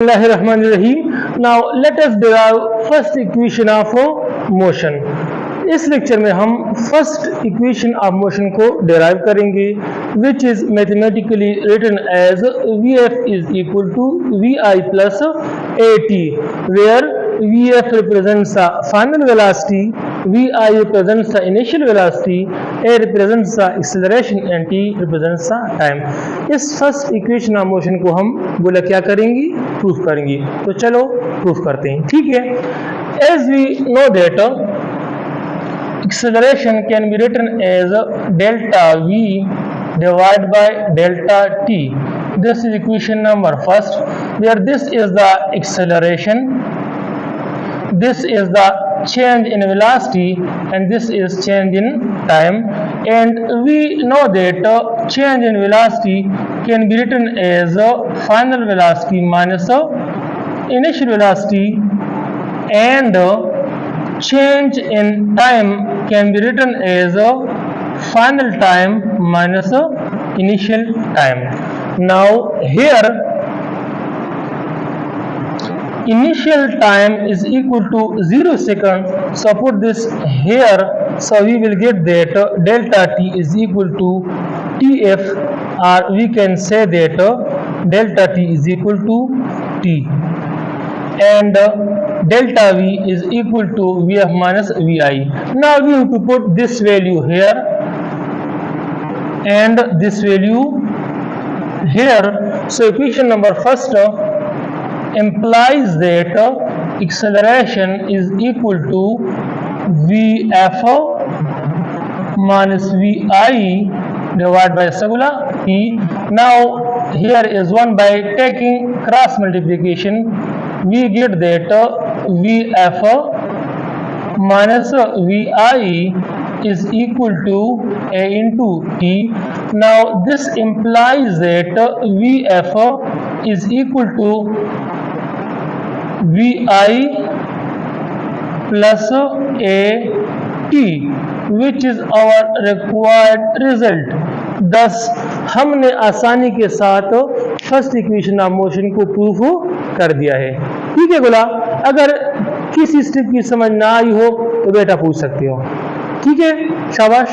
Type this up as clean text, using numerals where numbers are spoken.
बिस्मिल्लाहिर्रहमानिर्रहीम। Now let us derive first equation of motion. इस lecture में हम फर्स्ट इक्वेशन ऑफ मोशन को डिराइव करेंगे, which is mathematically written as Vf is equal to Vi plus At, where Vf represents the final velocity, Vi represents the initial velocity, A represents the acceleration and T represents the time। इस first equation of motion को हम बोला क्या करेंगे, proof करेंगे। तो चलो proof करते हैं, ठीक है। As we know that acceleration can be written as delta V divided by delta T। This is equation number first, where this is the acceleration, this is the change in velocity, and this is change in time। And we know that change in velocity can be written as final velocity minus initial velocity, and change in time can be written as final time minus initial time। Now here initial time is equal to 0 seconds, so put this here, so we will get that delta T is equal to Tf, or we can say that delta T is equal to T, and delta V is equal to Vf minus Vi। Now we have to put this value here and this value here, so equation number first implies that acceleration is equal to Vf minus Vi divided by Sagula T। Now here is 1 by taking cross multiplication, we get that Vf minus Vi is equal to A into T। Now this implies that Vf is equal to Vi plus At, which is our required result। thus हमने आसानी के साथ first equation of motion को proof कर दिया है, ठीक है गोला। अगर किसी स्टेप की समझ ना आई हो तो बेटा पूछ सकते हो, ठीक है, शाबाश।